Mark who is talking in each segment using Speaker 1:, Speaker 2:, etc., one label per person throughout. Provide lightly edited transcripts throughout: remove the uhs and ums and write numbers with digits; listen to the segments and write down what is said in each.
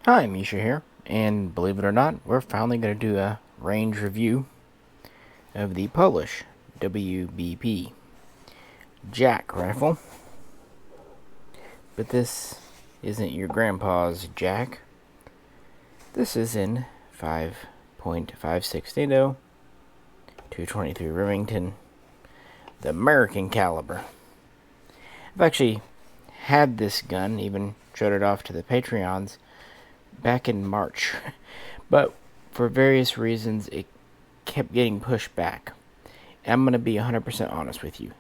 Speaker 1: Hi, Misha here, and believe it or not, we're finally going to do a range review of the Polish WBP Jack rifle. But this isn't your grandpa's Jack. This is in 5.56 NATO, 223 Remington, the American caliber. I've actually had this gun, even showed it off to the Patreons back in March, but for various reasons it kept getting pushed back. And I'm going to be 100% honest with you.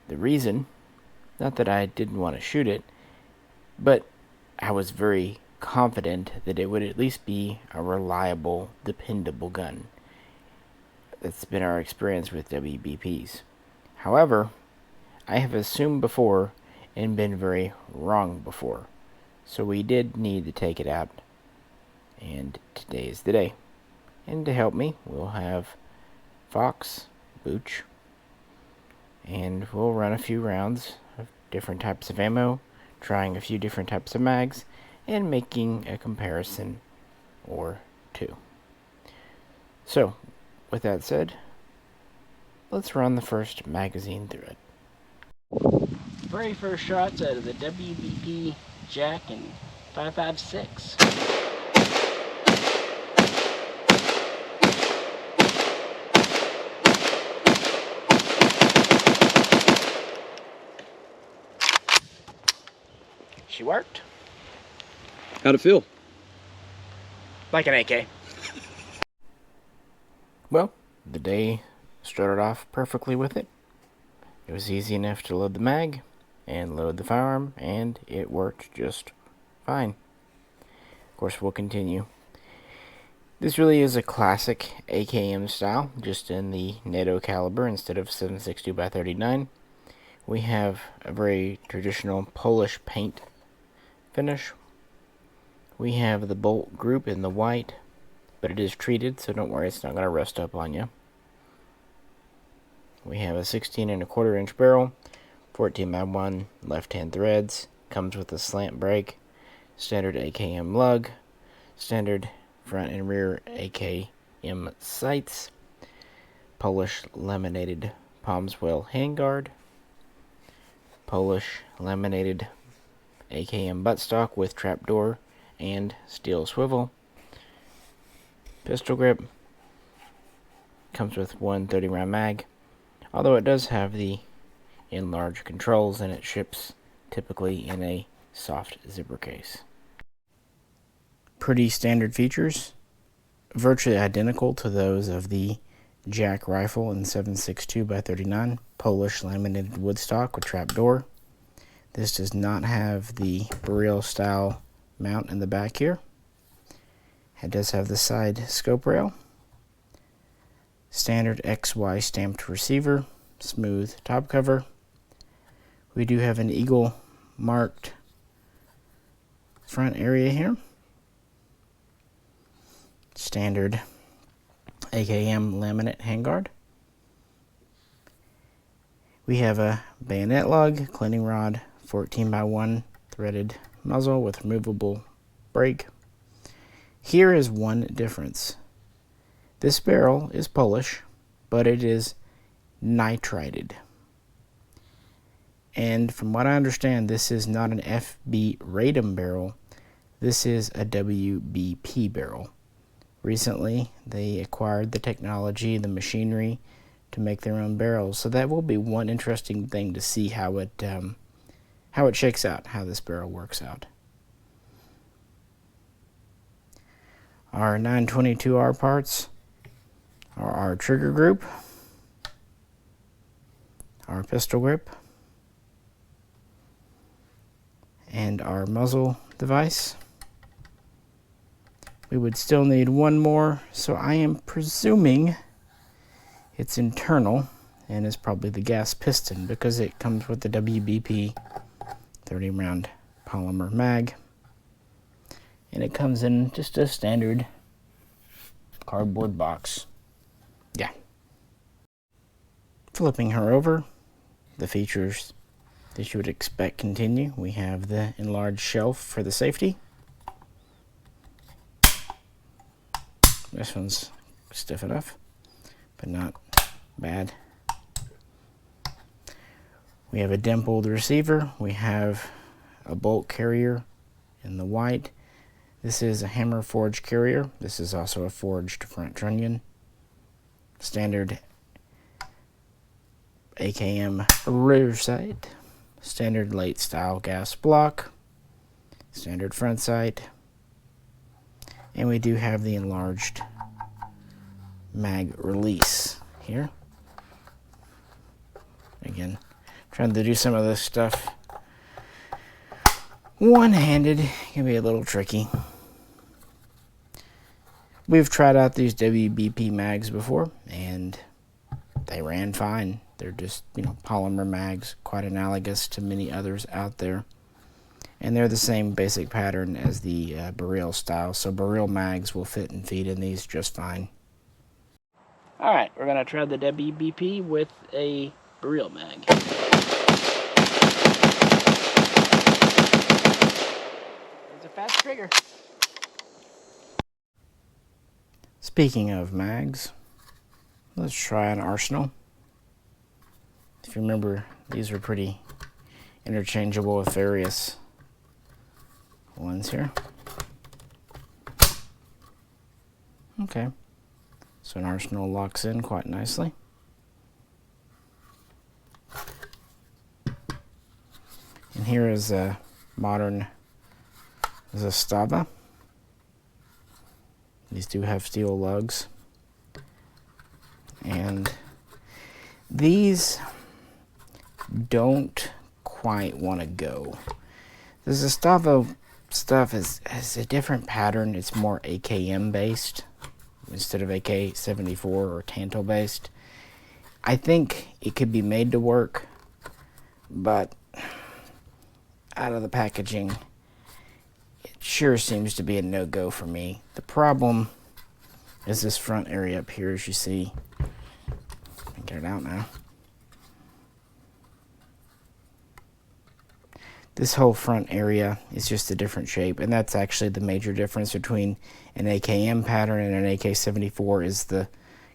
Speaker 1: The reason, not that I didn't want to shoot it, but I was very confident that it would at least be a reliable, dependable gun. That's been our experience with WBPs. However, I have assumed before and been very wrong before. So we did need to take it out, and today is the day. And to help me, we'll have Fox, Bootch, and we'll run a few rounds of different types of ammo, trying a few different types of mags, and making a comparison or two. So, with that said, let's run the first magazine through it. Very first shots out of the WBP Jack in 5.56. She worked.
Speaker 2: How'd it feel?
Speaker 1: Like an AK. Well, the day started off perfectly with it. It was easy enough to load the mag and load the firearm, and it worked just fine. Of course, we'll continue. This really is a classic AKM style, just in the NATO caliber instead of 7.62x39. We have a very traditional Polish paint finish. We have the bolt group in the white, but it is treated, so don't worry, it's not going to rust up on you. We have a 16.25-inch barrel, 14x1 left-hand threads, comes with a slant brake, standard AKM lug, standard front and rear AKM sights, Polish laminated Palmswell handguard, Polish laminated AKM buttstock with trapdoor and steel swivel, pistol grip, comes with one 30-round mag, although it does have the enlarged controls, and it ships typically in a soft zipper case. Pretty standard features, virtually identical to those of the Jack rifle in 7.62x39, Polish laminated wood stock with trapdoor. This does not have the Beryl style mount in the back here. It does have the side scope rail, standard XY stamped receiver, smooth top cover. We do have an eagle marked front area here, standard AKM laminate handguard. We have a bayonet lug, cleaning rod, 14x1 threaded muzzle with removable brake. Here is one difference. This barrel is Polish, but it is nitrided. And from what I understand, this is not an FB-Radom Beryl. This is a WBP barrel. Recently, they acquired the technology, the machinery to make their own barrels. So that will be one interesting thing to see how it shakes out, how this barrel works out. Our 922R parts are our trigger group, our pistol grip, and our muzzle device. We would still need one more, so I am presuming it's internal and is probably the gas piston, because it comes with the WBP 30-round polymer mag, and it comes in just a standard cardboard box. Yeah. Flipping her over, the features that you would expect continue. We have the enlarged shelf for the safety, This one's stiff enough, but not bad. We have a dimpled receiver. We have a bolt carrier in the white. This is a hammer forged carrier. This is also a forged front trunnion. Standard AKM rear sight. Standard late style gas block. Standard front sight. And we do have the enlarged mag release here. Again, trying to do some of this stuff one-handed can be a little tricky. We've tried out these WBP mags before, and they ran fine. They're just, polymer mags, quite analogous to many others out there. And they're the same basic pattern as the Beryl style, so Beryl mags will fit and feed in these just fine. Alright, we're going to try the WBP with a Beryl mag. It's a fast trigger. Speaking of mags, let's try an Arsenal. If you remember, these are pretty interchangeable with various ones here. Okay, so an Arsenal locks in quite nicely. And here is a modern Zastava. These do have steel lugs. And these don't quite want to go. The Zastava stuff has a different pattern. It's more AKM based instead of AK-74 or Tantal based. I think it could be made to work, but out of the packaging, it sure seems to be a no-go for me. The problem is this front area up here, as you see. I can get it out now. This whole front area is just a different shape, and that's actually the major difference between an AKM pattern and an AK-74 is the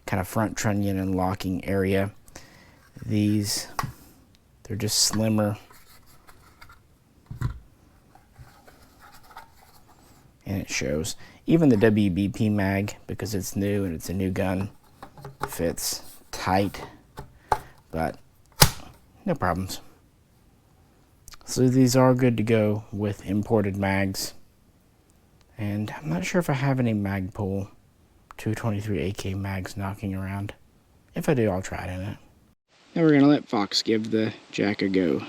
Speaker 1: kind of front trunnion and locking area. These, they're just slimmer. And it shows. Even the WBP mag, because it's new and it's a new gun, fits tight, but no problems. So these are good to go with imported mags. And I'm not sure if I have any Magpul 223 AK mags knocking around. If I do, I'll try it in it. Now we're going to let Fox give the Jack a go.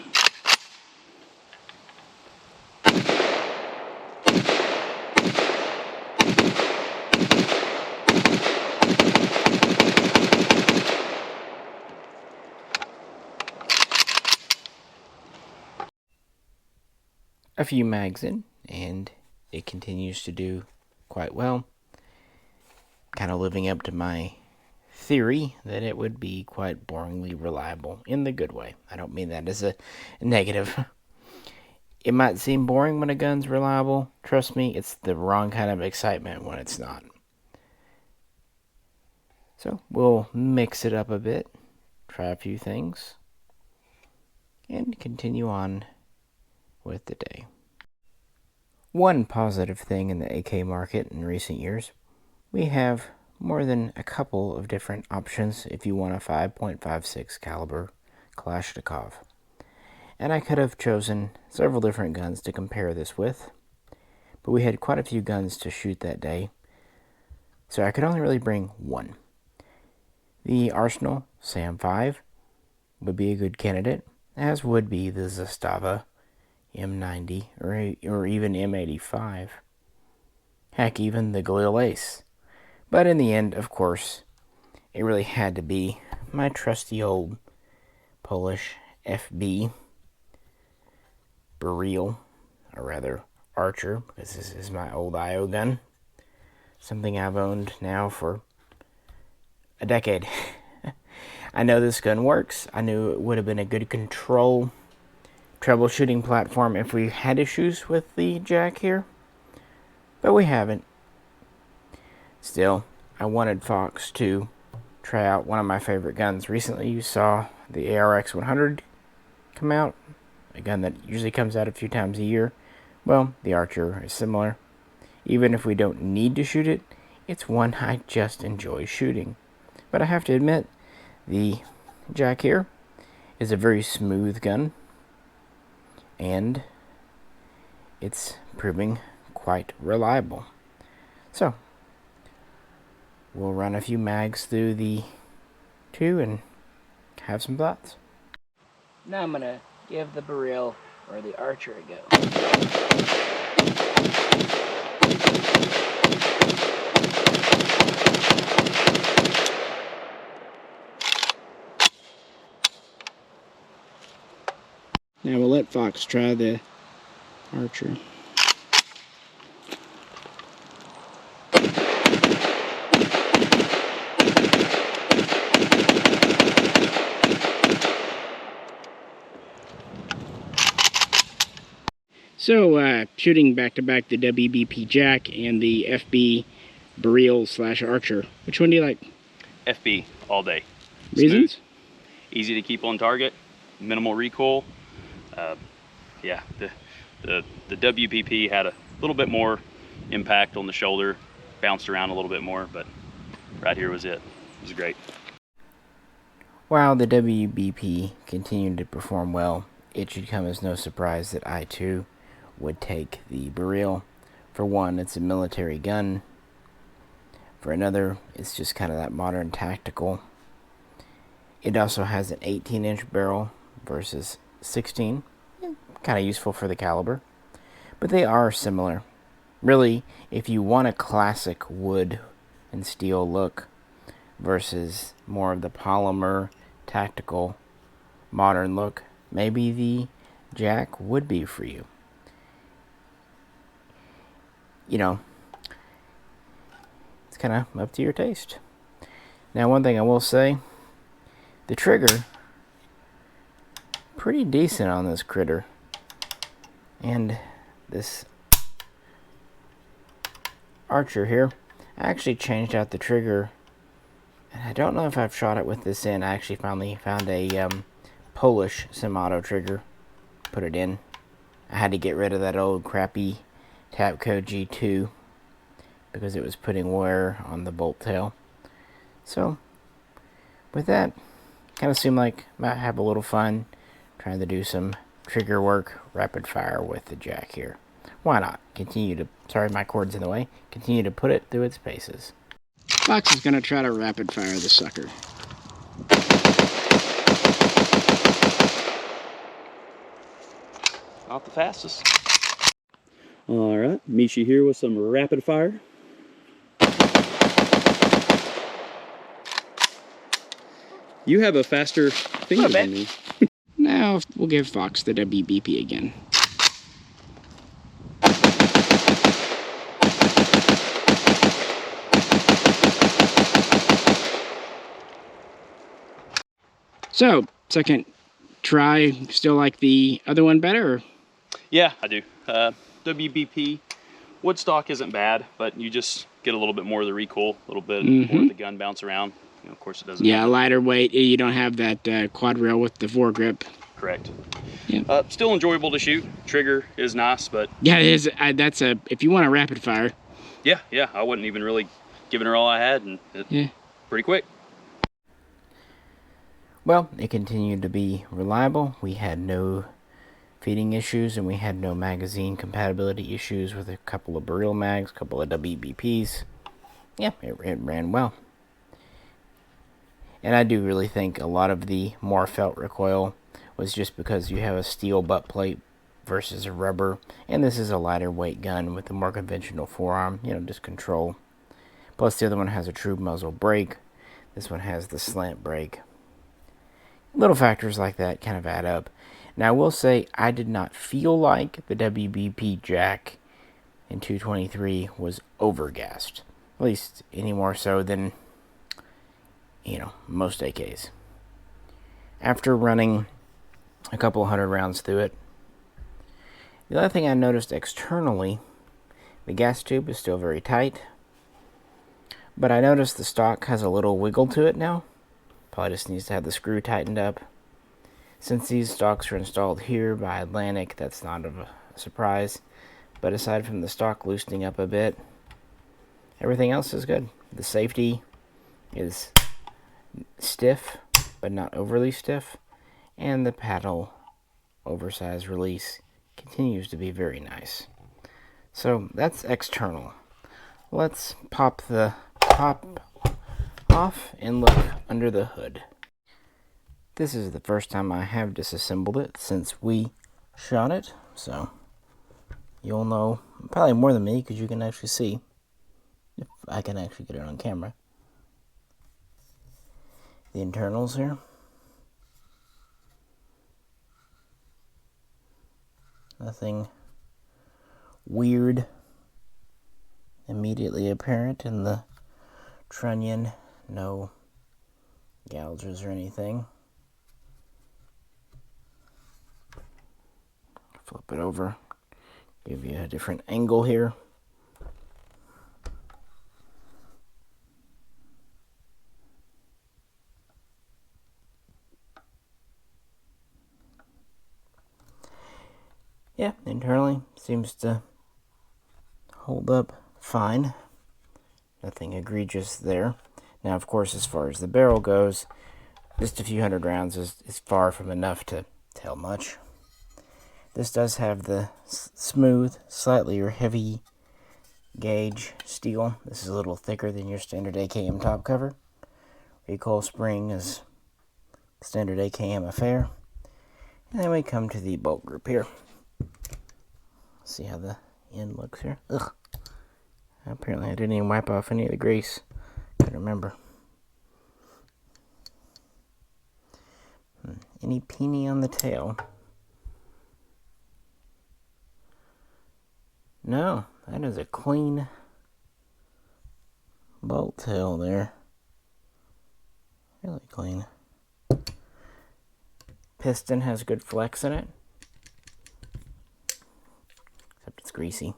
Speaker 1: A few mags in, and it continues to do quite well. Kind of living up to my theory that it would be quite boringly reliable in the good way. I don't mean that as a negative. It might seem boring when a gun's reliable. Trust me, it's the wrong kind of excitement when it's not. So we'll mix it up a bit, try a few things, and continue on with the day. One positive thing in the AK market in recent years, we have more than a couple of different options if you want a 5.56 caliber Kalashnikov. And I could have chosen several different guns to compare this with, but we had quite a few guns to shoot that day, so I could only really bring one. The Arsenal SAM-5 would be a good candidate, as would be the Zastava M90 or even M85. Heck, even the Galil Ace. But in the end, of course, it really had to be my trusty old Polish FB Beryl, or rather Archer, because this is my old IO gun. Something I've owned now for a decade. I know this gun works. I knew it would have been a good troubleshooting platform if we had issues with the Jack here, but we haven't. Still, I wanted Fox to try out one of my favorite guns. Recently you saw the ARX 100 come out, a gun that usually comes out a few times a year. Well, the Archer is similar. Even if we don't need to shoot it, it's one I just enjoy shooting. But I have to admit, the Jack here is a very smooth gun, and it's proving quite reliable. So, we'll run a few mags through the two and have some thoughts. Now I'm going to give the Beryl, or the Archer, a go. Now we'll let Fox try the Archer. So, shooting back-to-back the WBP Jack and the FB-Beryl / Archer. Which one do you like?
Speaker 3: FB all day.
Speaker 1: Reasons?
Speaker 3: Smooth, easy to keep on target, minimal recoil. Yeah, the WBP had a little bit more impact on the shoulder, bounced around a little bit more, but right here was it. It was great.
Speaker 1: While the WBP continued to perform well, it should come as no surprise that I too would take the Beryl. For one, it's a military gun. For another, it's just kind of that modern tactical. It also has an 18-inch barrel versus 16. Kind of useful for the caliber. But they are similar. Really, if you want a classic wood and steel look versus more of the polymer, tactical, modern look, maybe the Jack would be for you. You know, it's kind of up to your taste. Now, one thing I will say, the trigger, pretty decent on this critter. And this Archer here, I actually changed out the trigger. And I don't know if I've shot it with this in. I actually finally found a Polish semi-auto trigger. Put it in. I had to get rid of that old crappy Tapco G2 because it was putting wear on the bolt tail. So, with that, kind of seemed like I might have a little fun trying to do some trigger work, rapid fire with the Jack here. Why not? Sorry, my cord's in the way. Continue to put it through its paces. Fox is going to try to rapid fire the sucker.
Speaker 3: Not the fastest.
Speaker 2: All right, Misha here with some rapid fire. You have a faster finger than me.
Speaker 1: Now we'll give Fox the WBP again. So, second try, still like the other one better? Or?
Speaker 3: Yeah, I do. WBP woodstock isn't bad, but you just get a little bit more of the recoil, a little bit more of the gun bounce around. You know, of course, it doesn't.
Speaker 1: Yeah, lighter weight. You don't have that quad rail with the foregrip.
Speaker 3: Correct.
Speaker 1: Yeah.
Speaker 3: Still enjoyable to shoot. Trigger is nice, but
Speaker 1: yeah, it is. If you want a rapid fire.
Speaker 3: Yeah. I wasn't even really giving her all I had, and pretty quick.
Speaker 1: Well, it continued to be reliable. We had no feeding issues, and we had no magazine compatibility issues with a couple of Beryl mags, a couple of WBPs. Yeah, it ran well. And I do really think a lot of the more felt recoil was just because you have a steel butt plate versus a rubber, and this is a lighter weight gun with a more conventional forearm, just control. Plus the other one has a true muzzle brake. This one has the slant brake. Little factors like that kind of add up. Now I will say I did not feel like the WBP Jack in 223 was overgassed. At least any more so than most AKs. After running a couple hundred rounds through it, the other thing I noticed externally, the gas tube is still very tight, But I noticed the stock has a little wiggle to it now. Probably just needs to have the screw tightened up. Since these stocks are installed here by Atlantic, that's not a surprise. But aside from the stock loosening up a bit, everything else is good. The safety is stiff, but not overly stiff. And the paddle oversized release continues to be very nice. So that's external. Let's pop the top off and look under the hood. This is the first time I have disassembled it since we shot it, so you'll know probably more than me because you can actually see if I can actually get it on camera. The internals here. Nothing weird immediately apparent in the trunnion. No gouges or anything. Flip it over. Give you a different angle here. Yeah, internally seems to hold up fine. Nothing egregious there. Now, of course, as far as the barrel goes, just a few hundred rounds is far from enough to tell much. This does have the smooth, slightly or heavy gauge steel. This is a little thicker than your standard AKM top cover. Recoil spring is standard AKM affair. And then we come to the bolt group here. See how the end looks here. Ugh. Apparently I didn't even wipe off any of the grease. Couldn't remember. Any peony on the tail? No, that is a clean bolt tail there. Really clean. Piston has good flex in it. Except it's greasy.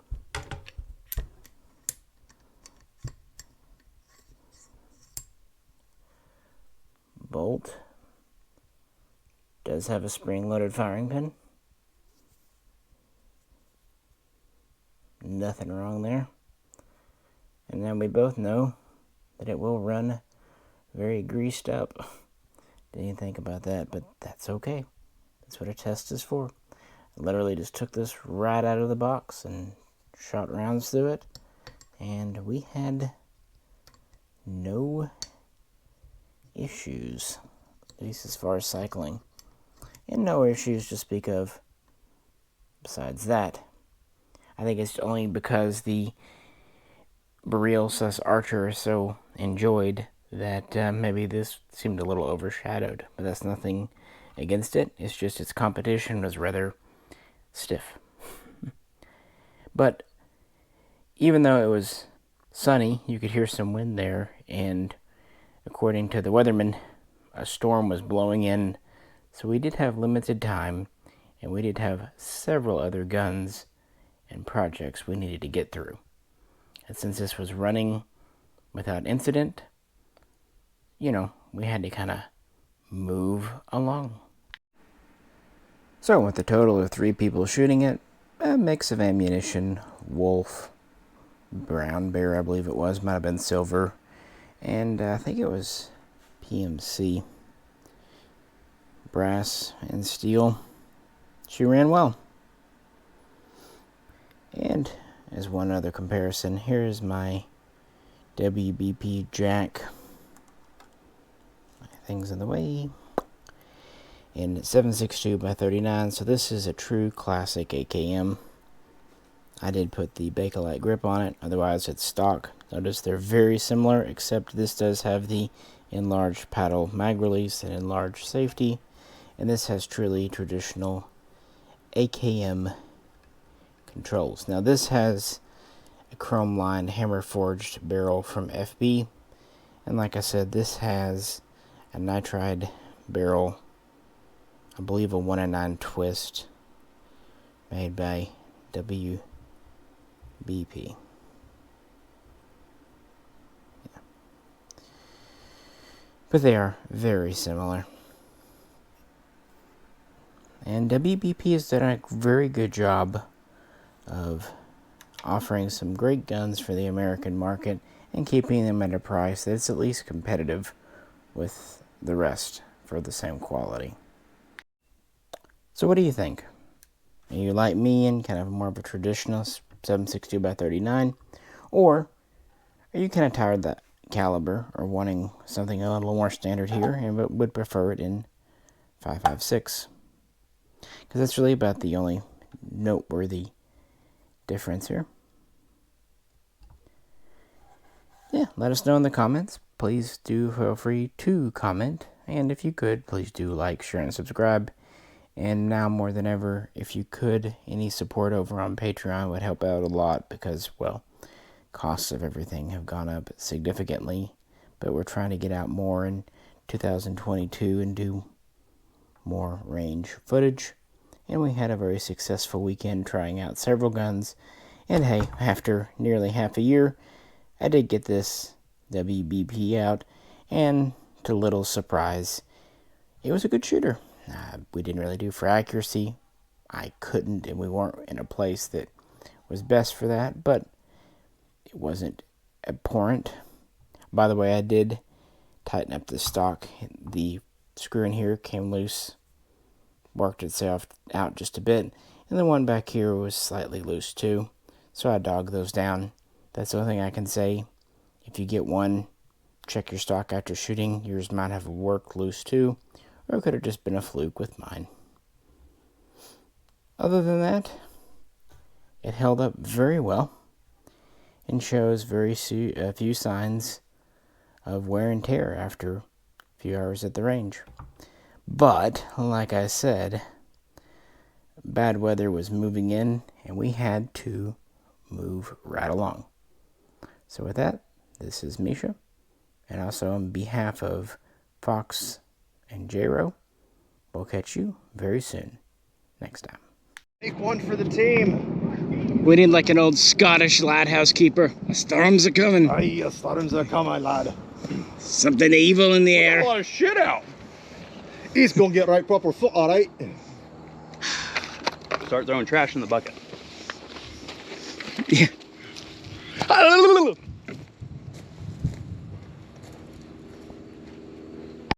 Speaker 1: Bolt does have a spring-loaded firing pin. Nothing wrong there. And then we both know that it will run very greased up. Didn't even think about that, but that's okay. That's what a test is for. I literally just took this right out of the box and shot rounds through it, and we had no issues, at least as far as cycling. And no issues to speak of besides that. I think it's only because the Beryl / Archer is so enjoyed that maybe this seemed a little overshadowed. But that's nothing against it. It's just its competition was rather stiff. But even though it was sunny, you could hear some wind there. And according to the weatherman, a storm was blowing in. So we did have limited time. And we did have several other guns and projects we needed to get through. And since this was running without incident, you know, we had to kind of move along. So with a total of 3 people shooting it, a mix of ammunition, wolf, brown bear I believe it was, might have been silver, and I think it was PMC, brass and steel. She ran well. And as one other comparison, here's my WBP Jack. My thing's in the way. In 7.62 by 39, so this is a true classic AKM. I did put the Bakelite grip on it, otherwise it's stock. Notice they're very similar, except this does have the enlarged paddle mag release and enlarged safety, and this has truly traditional AKM controls. Now this has a chrome lined hammer forged barrel from FB, and like I said, this has a nitride barrel, I believe a 1-9 twist made by WBP. Yeah. but they are very similar. And WBP has done a very good job of offering some great guns for the American market and keeping them at a price that's at least competitive with the rest for the same quality. So what do you think? Are you like me and kind of more of a traditional 7.62x39? Or are you kind of tired of that caliber or wanting something a little more standard here and would prefer it in 5.56? Because that's really about the only noteworthy difference here. Yeah, let us know in the comments. Please do feel free to comment. And if you could, please do like, share, and subscribe. And now more than ever, if you could, any support over on Patreon would help out a lot because, well, costs of everything have gone up significantly. But we're trying to get out more in 2022 and do more range footage. And we had a very successful weekend trying out several guns. And hey, after nearly half a year, I did get this WBP out, and to little surprise, it was a good shooter. We didn't really do for accuracy. I couldn't, and we weren't in a place that was best for that, but it wasn't abhorrent. By the way, I did tighten up the stock. The screw in here came loose, worked itself out just a bit, and the one back here was slightly loose too, so I dogged those down. That's the only thing I can say. If you get one, check your stock after shooting. Yours might have worked loose too, or it could have just been a fluke with mine. Other than that, it held up very well and shows very few signs of wear and tear after a few hours at the range. But, like I said, bad weather was moving in, and we had to move right along. So with that, this is Misha, and also on behalf of Fox and Jroe, we'll catch you very soon next time.
Speaker 4: Take one for the team.
Speaker 1: We need like an old Scottish lighthouse-keeper. The storms are coming.
Speaker 4: Aye, storms are coming, lad.
Speaker 1: Something evil in the air.
Speaker 4: A lot of shit out. He's gonna get right proper foot, all right.
Speaker 3: Start throwing trash in the bucket.
Speaker 1: Yeah.